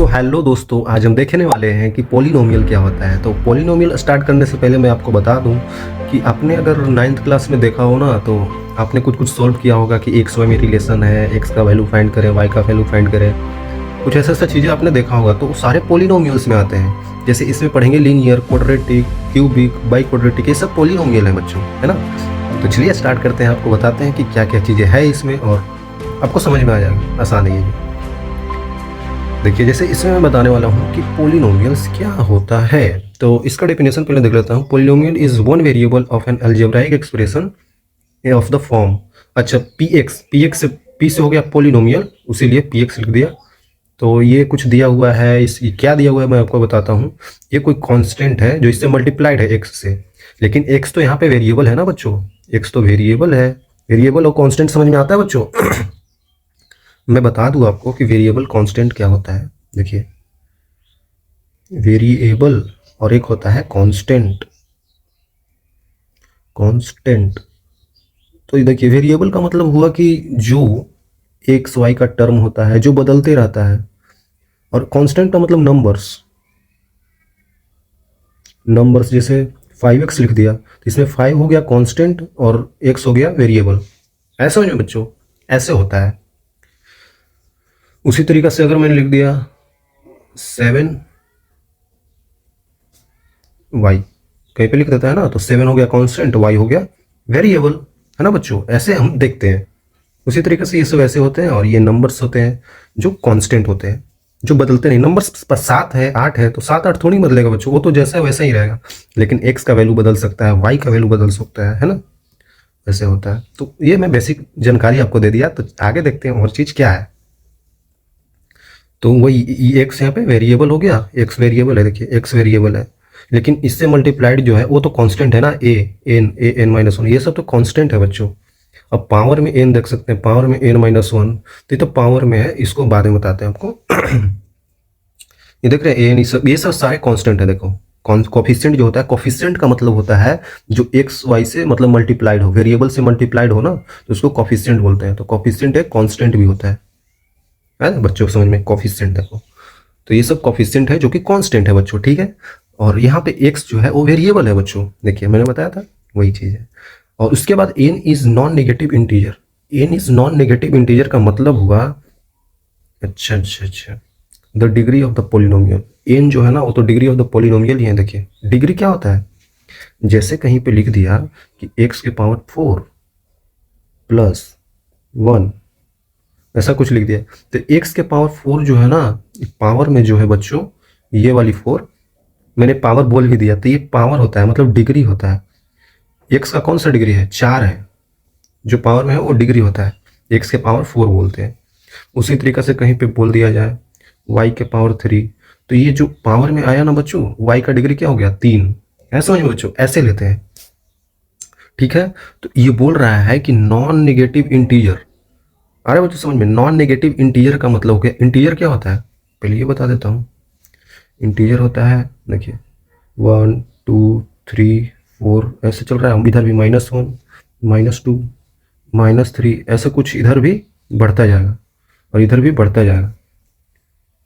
So hello दोस्तों, आज हम देखने वाले हैं कि पॉलिनोमियल क्या होता है। तो पॉलिनोमियल स्टार्ट करने से पहले मैं आपको बता दूं कि आपने अगर 9th क्लास में देखा हो ना, तो आपने कुछ सॉल्व किया होगा कि एक्स वाई में रिलेशन है, एक्स का वैल्यू फाइंड करें, वाई का वैल्यू फाइंड करें, कुछ ऐसा ऐसा चीज़ें आपने देखा होगा। तो सारे पॉलिनोमियल्स में आते हैं। जैसे इसमें पढ़ेंगे linear, quadratic, cubic, by quadratic, ये सब पॉलिनोमियल है बच्चों, है ना। तो चलिए स्टार्ट करते हैं, आपको बताते हैं कि क्या क्या चीज़ें हैं इसमें और आपको समझ में आ जाएगा, आसान है ये। देखिए, जैसे इसमें मैं बताने वाला हूँ कि पॉलिनोमियल्स क्या होता है। तो इसका डेफिनेशन पहले देख लेता हूँ। Polynomial is one variable of an algebraic expression of the form. अच्छा, पी से हो गया पॉलिनोमियल, उसीलिए पी एक्स लिख दिया। तो ये कुछ दिया हुआ है, ये क्या दिया हुआ है मैं आपको बताता हूँ। ये कोई कांस्टेंट है जो इससे मल्टीप्लाइड है एक्स से, लेकिन एक्स तो यहाँ पे वेरिएबल है ना बच्चों, एक्स तो वेरिएबल है। वेरिएबल और कांस्टेंट समझ में आता है बच्चों। मैं बता दूं आपको कि वेरिएबल कांस्टेंट क्या होता है। देखिए, वेरिएबल और एक होता है कांस्टेंट। कांस्टेंट तो ये देखिए, वेरिएबल का मतलब हुआ कि जो एक्स वाई का टर्म होता है जो बदलते रहता है, और कांस्टेंट का मतलब नंबर्स। नंबर्स जैसे 5x लिख दिया तो इसमें 5 हो गया कांस्टेंट और x हो गया वेरिएबल। ऐसा हो बच्चों, ऐसे होता है। उसी तरीका से अगर मैंने लिख दिया 7y, कहीं पे लिख देता है ना, तो 7 हो गया कांस्टेंट, y हो गया वेरिएबल, है ना बच्चों। ऐसे हम देखते हैं। उसी तरीके से ये सब ऐसे होते हैं, और ये नंबर्स होते हैं जो कांस्टेंट होते हैं, जो बदलते नहीं। नंबर्स पर 7 है, 8 है, तो 7 8 थोड़ी बदलेगा बच्चों, वो तो जैसा है वैसा ही रहेगा। लेकिन x का वैल्यू बदल सकता है, y का वैल्यू बदल सकता है ना, वैसे होता है। तो ये मैं बेसिक जानकारी आपको दे दिया। तो आगे देखते हैं और चीज़ क्या है। तो वही एक्स यहाँ पे वेरिएबल हो गया, एक्स वेरिएबल है। देखिए, एक्स वेरिएबल है, लेकिन इससे मल्टीप्लाइड जो है वो तो कांस्टेंट है ना, ए एन माइनस वन, ये सब तो कांस्टेंट है बच्चों। अब पावर में एन देख सकते हैं, पावर में एन माइनस वन, तो ये तो पावर में है, इसको बाद में बताते हैं आपको। ये देख रहे हैं एन, ये सब सारे कांस्टेंट है। देखो, कोफिशिएंट जो होता है, कोफिशिएंट का मतलब होता है जो एक्स वाई से मतलब मल्टीप्लाइड हो, वेरिएबल से मल्टीप्लाइड हो ना, तो उसको कोफिशिएंट बोलते हैं। तो कोफिशिएंट एक कांस्टेंट भी होता है ना बच्चों, समझ में। कोफिशिएंट देखो, तो ये सब कोफिशिएंट है जो कि कांस्टेंट है बच्चों, ठीक है। और यहाँ पे x जो है वो वेरिएबल है बच्चों, देखिए मैंने बताया था वही चीज़ है। और उसके बाद n is non negative integer. n is non negative integer का मतलब हुआ, अच्छा, the degree of the polynomial. n जो है ना, वो तो डिग्री ऑफ द पोलिनोमियल ही है। देखिए, डिग्री क्या होता है, जैसे कहीं पे लिख दिया कि x के पावर 4 प्लस 1, ऐसा कुछ लिख दिया, तो x के पावर 4 जो है ना, पावर में जो है बच्चों, ये वाली 4 मैंने पावर बोल भी दिया, तो ये पावर होता है, मतलब डिग्री होता है। x का कौन सा डिग्री है, 4 है, जो पावर में है वो डिग्री होता है, x के पावर 4 बोलते हैं। उसी तरीके से कहीं पे बोल दिया जाए y के पावर 3, तो ये जो पावर में आया ना बच्चों, y का डिग्री क्या हो गया, 3। ऐसा समझ बच्चों, ऐसे लेते हैं, ठीक है। तो ये बोल रहा है कि नॉन नेगेटिव इंटीजर। अरे बच्चों समझ में, नॉन नेगेटिव इंटीजर का मतलब क्या, इंटीजर क्या होता है पहले ये बता देता हूँ। इंटीजर होता है, देखिए 1 2 3 4 ऐसे चल रहा है, इधर भी -1 -2 -3, ऐसा कुछ इधर भी बढ़ता जाएगा और इधर भी बढ़ता जाएगा,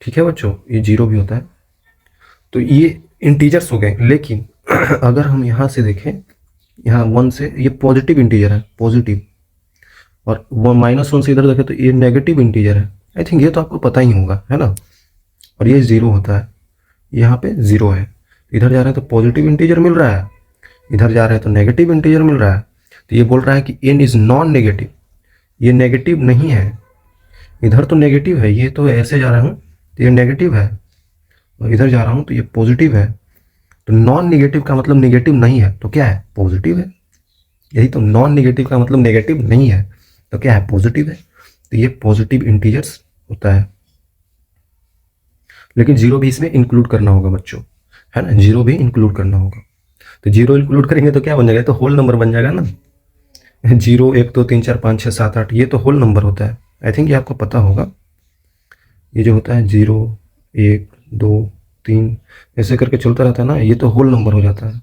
ठीक है बच्चों। ये 0 भी होता है। तो ये इंटीजर्स हो गए। लेकिन अगर हम यहाँ से देखें, यहाँ 1 से, ये पॉजिटिव इंटीजर है, पॉजिटिव। और -1 से इधर देखें तो ये नेगेटिव इंटीजर है। आई थिंक ये तो आपको पता ही होगा, है ना। और ये 0 होता है, यहाँ पे 0 है। इधर जा रहे हैं तो पॉजिटिव इंटीजर मिल रहा है, इधर जा रहे हैं तो नेगेटिव इंटीजर मिल रहा है। तो ये बोल रहा है कि n इज नॉन नेगेटिव, ये नेगेटिव नहीं है। इधर तो नेगेटिव है, ये तो ऐसे जा रहा हूँ तो ये नेगेटिव है, और इधर जा रहा हूँ तो ये पॉजिटिव है। तो नॉन नेगेटिव का मतलब नेगेटिव नहीं है, तो क्या है, पॉजिटिव है। यही तो, नॉन नेगेटिव का मतलब नेगेटिव नहीं है, तो क्या है, पॉजिटिव है। तो ये पॉजिटिव इंटीजर्स होता है। लेकिन 0 भी इसमें इंक्लूड करना होगा बच्चों, है ना, 0 भी इंक्लूड करना होगा। तो 0 इंक्लूड करेंगे तो क्या बन जाएगा, तो होल नंबर बन जाएगा ना। 0 1 2 3 4 5 6 7 8, ये तो होल नंबर होता है। आई थिंक ये आपको पता होगा। ये जो होता है 0 1 2 3 ऐसे करके चलता रहता है ना, ये तो होल नंबर हो जाता है।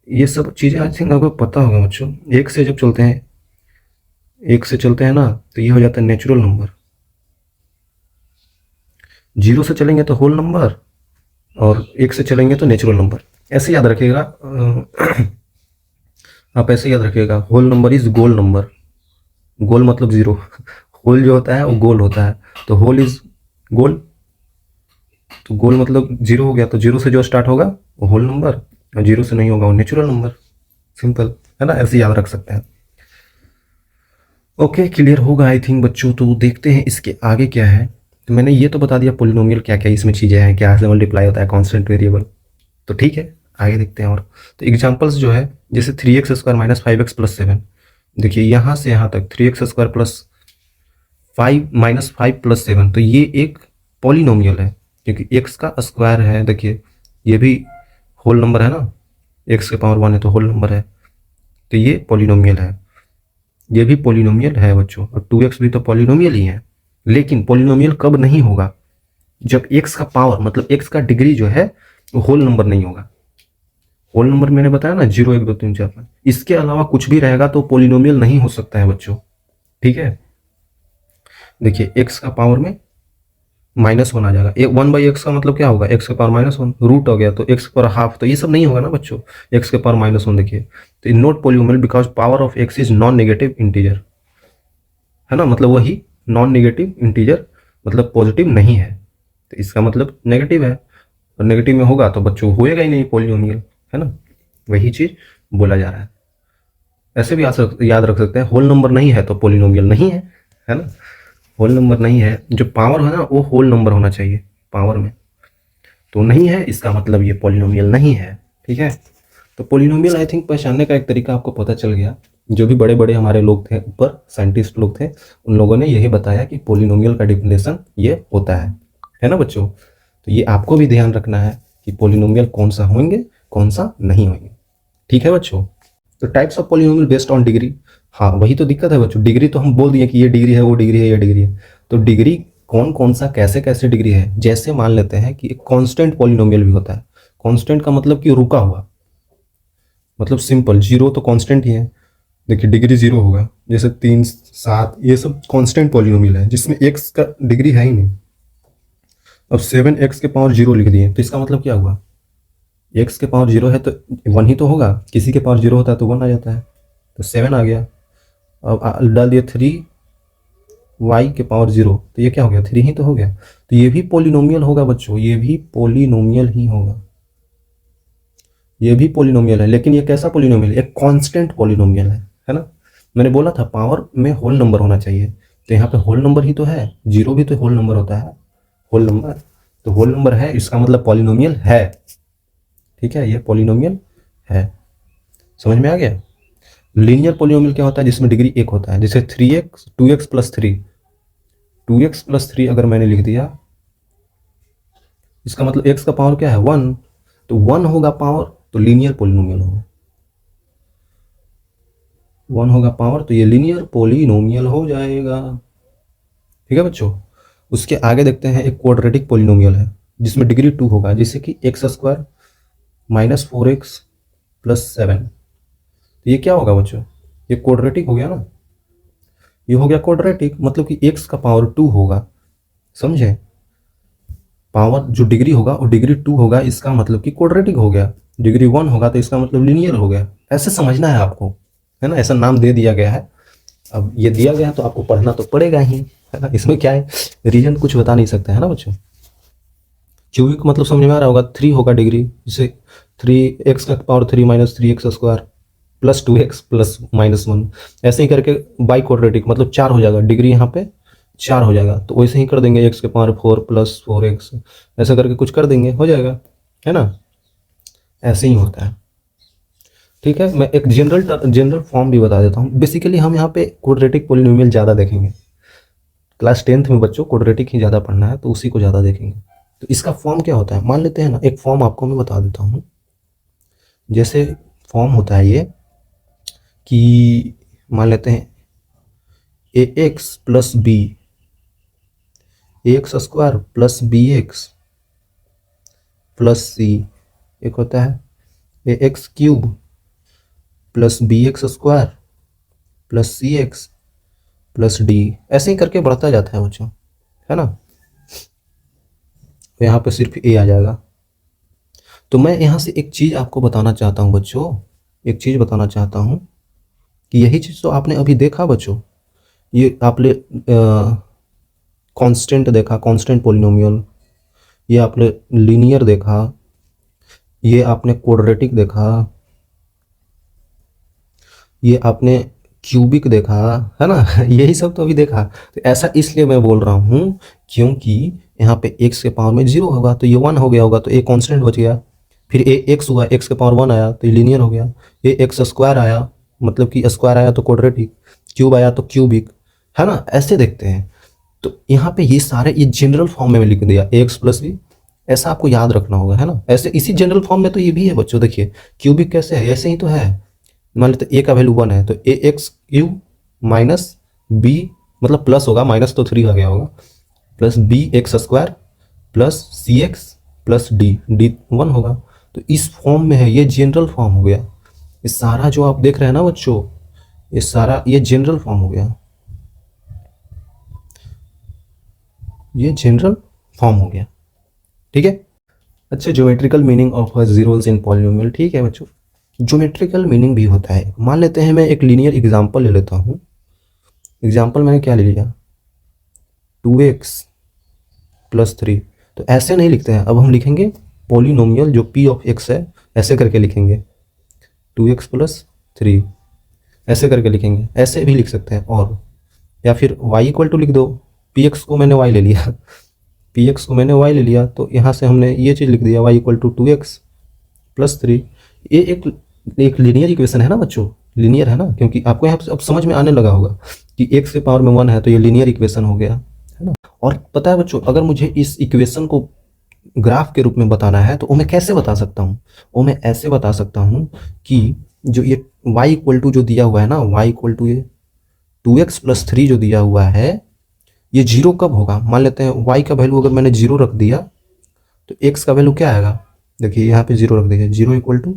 ये सब चीज़ें आई थिंक आपको पता होगा बच्चों। एक से जब चलते हैं, एक से चलते हैं ना, तो ये हो जाता है नेचुरल नंबर। जीरो से चलेंगे तो होल नंबर, और एक से चलेंगे तो नेचुरल नंबर। ऐसे याद रखिएगा, आप ऐसे याद रखिएगा, होल नंबर इज गोल नंबर। गोल मतलब जीरो, होल जो होता है वो गोल होता है, तो होल इज गोल, तो गोल मतलब जीरो हो गया, तो जीरो से जो स्टार्ट होगा वो होल नंबर, और जीरो से नहीं होगा वो नेचुरल नंबर। सिंपल है ना, ऐसे याद रख सकते हैं। ओके, क्लियर होगा आई थिंक बच्चों। तो देखते हैं इसके आगे क्या है। तो मैंने ये तो बता दिया पोलिनोमियल क्या क्या इसमें चीज़ें हैं, क्या से मल्टीप्लाई होता है, कांस्टेंट वेरिएबल। तो ठीक है, आगे देखते हैं। और तो एग्जांपल्स जो है, जैसे 3x² माइनस 5x प्लस 7। देखिए यहाँ से यहाँ तक 3x² प्लस 5 माइनस 5 प्लस 7, तो ये एक पॉलिनोमियल है, क्योंकि x का स्क्वायर है। देखिए ये भी होल नंबर है ना, x के पावर 1 है तो होल नंबर है, तो ये पॉलिनोमियल है, ये भी पॉलिनोमियल है बच्चों, और 2x भी तो पॉलिनोमियल ही है। लेकिन पॉलिनोमियल कब नहीं होगा, जब x का पावर मतलब x का डिग्री जो है वो होल नंबर नहीं होगा। होल नंबर मैंने बताया ना, 0 1 2 3 4 5, इसके अलावा कुछ भी रहेगा तो पॉलिनोमियल नहीं हो सकता है बच्चों। ठीक है, देखिए x का पावर में -1 आ जाएगा, 1/x का मतलब क्या होगा, x के पावर -1, रूट हो गया तो x के पावर हाफ, तो ये सब नहीं होगा ना बच्चों, x के पावर -1। देखिए तो in not polynomial because power of x is non negative integer, है ना, मतलब वही नॉन नेगेटिव इंटीजर, मतलब पॉजिटिव नहीं है, तो इसका मतलब नेगेटिव है, और नेगेटिव में होगा तो बच्चों होएगा ही नहीं पॉलिनोमियल, है ना, वही चीज़ बोला जा रहा है। ऐसे भी याद रख सकते हैं, होल नंबर नहीं है तो पॉलिनोमियल नहीं है ना, होल नंबर नहीं है, जो पावर है ना वो होल नंबर होना चाहिए पावर में, तो नहीं है इसका मतलब ये पॉलिनोमियल नहीं है। ठीक है, तो पॉलिनोमियल आई थिंक पहचानने का एक तरीका आपको पता चल गया। जो भी बड़े बड़े हमारे लोग थे ऊपर, साइंटिस्ट लोग थे, उन लोगों ने यही बताया कि पॉलिनोमियल का डिफिनेशन ये होता है ना बच्चों। तो ये आपको भी ध्यान रखना है कि पॉलिनोमियल कौन सा होंगे कौन सा नहीं होंगे। ठीक है बच्चों, तो types of polynomial based on degree. हाँ वही तो दिक्कत है बच्चों, डिग्री तो हम बोल दिए कि ये डिग्री है, वो डिग्री है, ये डिग्री है, तो डिग्री कौन कौन सा कैसे कैसे डिग्री है। जैसे मान लेते हैं कि एक कांस्टेंट पॉलिनोमियल भी होता है। कांस्टेंट का मतलब कि रुका हुआ, मतलब सिंपल, जीरो तो कांस्टेंट ही है, देखिए डिग्री जीरो होगा, जैसे 3 7 ये सब कांस्टेंट पॉलिनोमियल है जिसमें x का डिग्री है ही नहीं। अब 7x के पावर 0 लिख दिए तो इसका मतलब क्या हुआ, x के पावर 0 है तो 1 ही तो होगा, किसी के पावर 0 होता है तो 1 आ जाता है, तो 7 आ गया। अब डाल दिया 3y के पावर 0, तो ये क्या हो गया, 3 ही तो हो गया, तो ये भी पॉलिनोमियल होगा बच्चों, ये भी पॉलिनोमियल ही होगा, ये भी पॉलिनोमियल है। लेकिन ये कैसा पॉलिनोमियल है, एक कांस्टेंट पॉलिनोमियल है ना। मैंने बोला था पावर में होल नंबर होना चाहिए, तो यहाँ पे होल नंबर ही तो है, 0 भी तो होल नंबर होता है, होल नंबर, तो होल नंबर है, इसका मतलब पॉलिनोमियल है। ठीक है, ये पॉलिनोमियल है, समझ में आ गया। लीनियर पॉलिनोमियल क्या होता है, जिसमें डिग्री 1 होता है, जैसे 3x 2x plus 3, 2x plus 3 अगर मैंने लिख दिया, इसका मतलब x का पावर क्या है 1, तो 1 होगा पावर, तो लीनियर पॉलिनोमियल होगा, 1 होगा पावर, तो ये लीनियर पॉलिनोमियल हो जाएगा। ठीक है बच्चों, उसके आगे देखते हैं, एक क्वाड्रेटिक पॉलिनोमियल है जिसमें डिग्री 2 होगा, जैसे कि x² माइनस 4x प्लस 7, तो ये क्या होगा बच्चों, ये क्वाड्रेटिक हो गया ना, ये हो गया क्वाड्रेटिक, मतलब कि x का पावर 2 होगा, समझे, पावर जो डिग्री होगा वो डिग्री 2 होगा, इसका मतलब कि क्वाड्रेटिक हो गया। डिग्री 1 होगा तो इसका मतलब लीनियर हो गया। ऐसे समझना है आपको, है ना, ऐसा नाम दे दिया गया है, अब ये दिया गया है तो आपको पढ़ना तो पड़ेगा ही, है ना, इसमें क्या है, रीजन कुछ बता नहीं सकते, है ना बच्चों। क्यूबिक मतलब समझ में आ रहा होगा, 3 होगा डिग्री, जैसे 3x का power 3 minus 3x² plus 2x plus -1, ऐसे ही करके बाई क्वाड्रेटिक मतलब 4 हो जाएगा, डिग्री यहाँ पे 4 हो जाएगा, तो वैसे ही कर देंगे, x के पावर 4 प्लस 4x, ऐसा करके कुछ कर देंगे, हो जाएगा, है ना, ऐसे ही होता है। ठीक है, मैं एक जनरल फॉर्म भी बता देता हूँ। बेसिकली हम यहाँ पे क्वाड्रेटिक पॉलिनोमियल ज़्यादा देखेंगे, क्लास 10th में बच्चों क्वाड्रेटिक ही ज़्यादा पढ़ना है तो उसी को ज़्यादा देखेंगे। तो इसका फॉर्म क्या होता है, मान लेते हैं ना, एक फॉर्म आपको मैं बता देता हूँ। जैसे फॉर्म होता है ये कि मान लेते हैं ax plus B, ax² plus bx plus c, एक होता है ax³ plus bx² plus cx plus d, ऐसे ही करके बढ़ता जाता है बच्चों, है ना। तो यहाँ पे सिर्फ ए आ जाएगा। तो मैं यहाँ से एक चीज़ आपको बताना चाहता हूँ बच्चों, एक चीज़ बताना चाहता हूँ कि यही चीज़ तो आपने अभी देखा बच्चों, ये आपने कांस्टेंट देखा, कांस्टेंट पोलिनोमियल, ये आपने लीनियर देखा, ये आपने क्वाड्रेटिक देखा, ये आपने क्यूबिक देखा, है ना यही सब तो अभी देखा। तो ऐसा इसलिए मैं बोल रहा हूँ क्योंकि यहाँ पे x के पावर में 0 होगा तो ये 1 हो गया होगा, तो एक कांस्टेंट बच गया। फिर ए x हुआ, x के पावर 1 आया तो ये लीनियर हो गया। ये एक्स स्क्वायर आया, मतलब कि स्क्वायर आया तो क्वाड्रेटिक, क्यूब आया तो क्यूबिक, है ना, ऐसे देखते हैं। तो यहाँ पे ये सारे ये जनरल फॉर्म में लिख दिया ax प्लस बी, ऐसा आपको याद रखना होगा, है ना। ऐसे इसी जनरल फॉर्म में तो ये भी है बच्चों, देखिए क्यूबिक कैसे है, ऐसे ही तो है। मान लेते ए का वैल्यू 1 है तो a x cube minus b, मतलब प्लस होगा, माइनस तो 3 आ गया होगा, plus b x square plus c x plus d, d 1 होगा। तो इस फॉर्म में है, ये जनरल फॉर्म हो गया। ये सारा जो आप देख रहे हैं ना बच्चों, ये सारा ये जनरल फॉर्म हो गया, ये जनरल फॉर्म हो गया, ठीक है। अच्छा, geometrical meaning of zeros in polynomial, ठीक है बच्चों। ज्योमेट्रिकल मीनिंग भी होता है। मान लेते हैं मैं एक लीनियर एग्जांपल ले लेता हूँ। एग्जांपल मैंने क्या ले लिया, 2x प्लस 3। तो ऐसे नहीं लिखते हैं, अब हम लिखेंगे पॉलिनोमियल जो p ऑफ x है, ऐसे करके लिखेंगे 2x प्लस 3, ऐसे करके लिखेंगे। ऐसे भी लिख सकते हैं, और या फिर y इक्वल टू लिख दो, px को मैंने y ले लिया, px को मैंने y ले लिया, तो यहाँ से हमने ये चीज़ लिख दिया y equal to 2x plus 3। ये एक लीनियर इक्वेशन है ना बच्चों, लीनियर है ना, क्योंकि आपको यहाँ अब समझ में आने लगा होगा कि x के पावर में 1 है तो ये लीनियर इक्वेशन हो गया, है ना। और पता है बच्चों, अगर मुझे इस इक्वेशन को ग्राफ के रूप में बताना है तो वो मैं कैसे बता सकता हूँ, वो मैं ऐसे बता सकता हूँ कि जो ये y इक्वल टू जो दिया हुआ है ना, y इक्वल टू ये 2x प्लस 3 जो दिया हुआ है, ये जीरो कब होगा। मान लेते हैं y का वैल्यू अगर मैंने जीरो रख दिया तो x का वैल्यू क्या आएगा, देखिए यहाँ पे जीरो रख दीजिए, zero equal to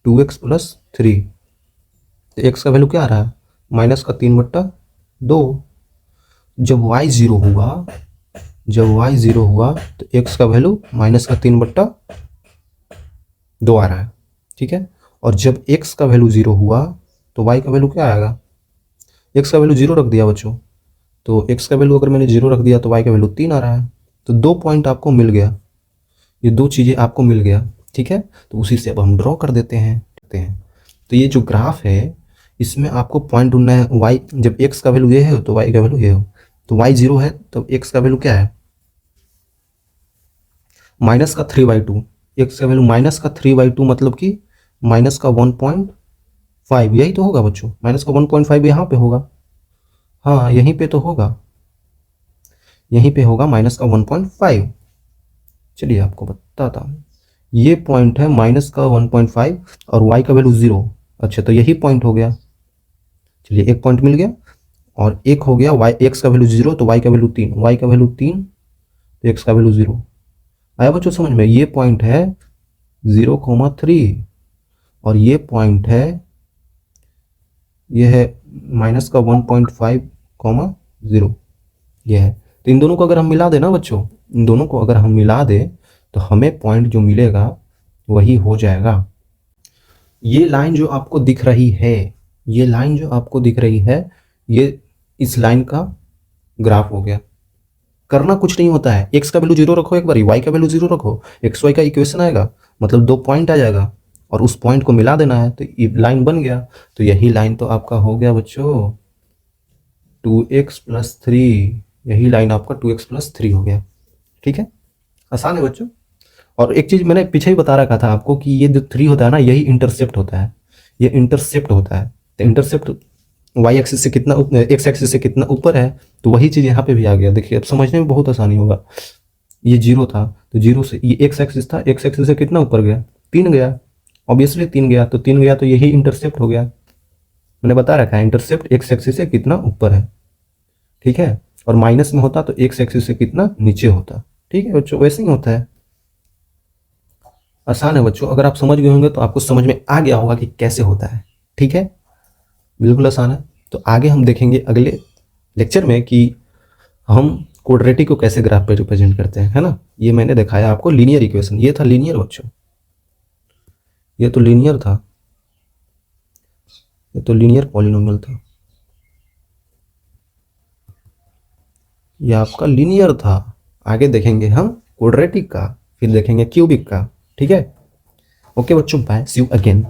2x plus 3, तो x का वैल्यू क्या आ रहा है, माइनस का 3/2। जब y जीरो हुआ, जब y जीरो हुआ तो x का वैल्यू माइनस का 3/2 आ रहा है, ठीक है। और जब x का वैल्यू जीरो हुआ तो y का वैल्यू क्या आएगा, x का वैल्यू जीरो रख दिया बच्चों, तो x का वैल्यू अगर मैंने जीरो रख दिया तो y का वैल्यू 3 आ रहा है। तो 2 पॉइंट आपको मिल गया, ये 2 चीज़ें आपको मिल गया, ठीक है। तो उसी से अब हम ड्रॉ कर देते हैं। तो ये जो ग्राफ है इसमें आपको पॉइंट ढूंढना है, y जब x का वैल्यू ये है तो y का वैल्यू ये हो, तो y जीरो है तब x का वैल्यू क्या है, माइनस का 3/2। x का वैल्यू माइनस का 3/2 मतलब कि माइनस का 1.5, यही तो होगा बच्चों, माइनस का 1.5 यहाँ पे होगा, हाँ यहीं पे तो होगा, यहीं पे होगा माइनस का 1.5। चलिए आपको बताता हूँ, ये पॉइंट है माइनस का 1.5 और y का वैल्यू 0। अच्छा, तो यही पॉइंट हो गया, चलिए एक पॉइंट मिल गया। और एक हो गया y, x का वैल्यू 0 तो y का वैल्यू 3, y का वैल्यू 3 तो x का वैल्यू 0। आया बच्चों समझ में, ये पॉइंट है 0,3 और ये पॉइंट है, ये है माइनस का 1.5,0, ये है। तो इन दोनों को अगर हम मिला दें ना बच्चों, इन दोनों को अगर हम मिला दें तो हमें पॉइंट जो मिलेगा वही हो जाएगा। ये लाइन जो आपको दिख रही है, ये लाइन जो आपको दिख रही है, ये इस लाइन का ग्राफ हो गया। करना कुछ नहीं होता है, x का वैल्यू 0 रखो एक बार, y का वैल्यू 0 रखो, एक्स वाई का इक्वेशन आएगा, मतलब 2 पॉइंट आ जाएगा और उस पॉइंट को मिला देना है तो ये लाइन बन गया। तो यही लाइन तो आपका हो गया बच्चों 2x प्लस 3, यही लाइन आपका 2x प्लस 3 हो गया, ठीक है। आसान है बच्चों। और एक चीज़ मैंने पीछे ही बता रखा था आपको कि ये जो 3 होता है ना, यही इंटरसेप्ट होता है, ये इंटरसेप्ट होता है। तो इंटरसेप्ट y एक्सिस से कितना, x एक्सिस से कितना ऊपर है, तो वही चीज़ यहाँ पे भी आ गया। देखिए अब समझने में बहुत आसानी होगा। ये 0 था तो 0 से ये x एक्सिस था, x एक्सिस से कितना ऊपर गया, 3 गया, ऑब्वियसली 3 गया, तो 3 गया तो यही इंटरसेप्ट हो गया। मैंने बता रखा है इंटरसेप्ट x एक्सिस से कितना ऊपर है, ठीक है। और माइनस में होता तो x एक्सिस से कितना नीचे होता, ठीक है बच्चों, वैसे ही होता है। आसान है बच्चों, अगर आप समझ गए होंगे तो आपको समझ में आ गया होगा कि कैसे होता है, ठीक है, बिल्कुल आसान है। तो आगे हम देखेंगे अगले लेक्चर में कि हम क्वाड्रेटिक को कैसे ग्राफ पे रिप्रेजेंट करते हैं, है ना। ये मैंने दिखाया आपको लीनियर इक्वेशन, ये था लीनियर बच्चों, ये तो लीनियर था, ये तो लीनियर पॉलिनोमियल था, ये आपका लीनियर था। आगे देखेंगे हम क्वाड्रेटिक का, फिर देखेंगे क्यूबिक का, ठीक है। ओके बच्चों, बाय, सी यू अगेन।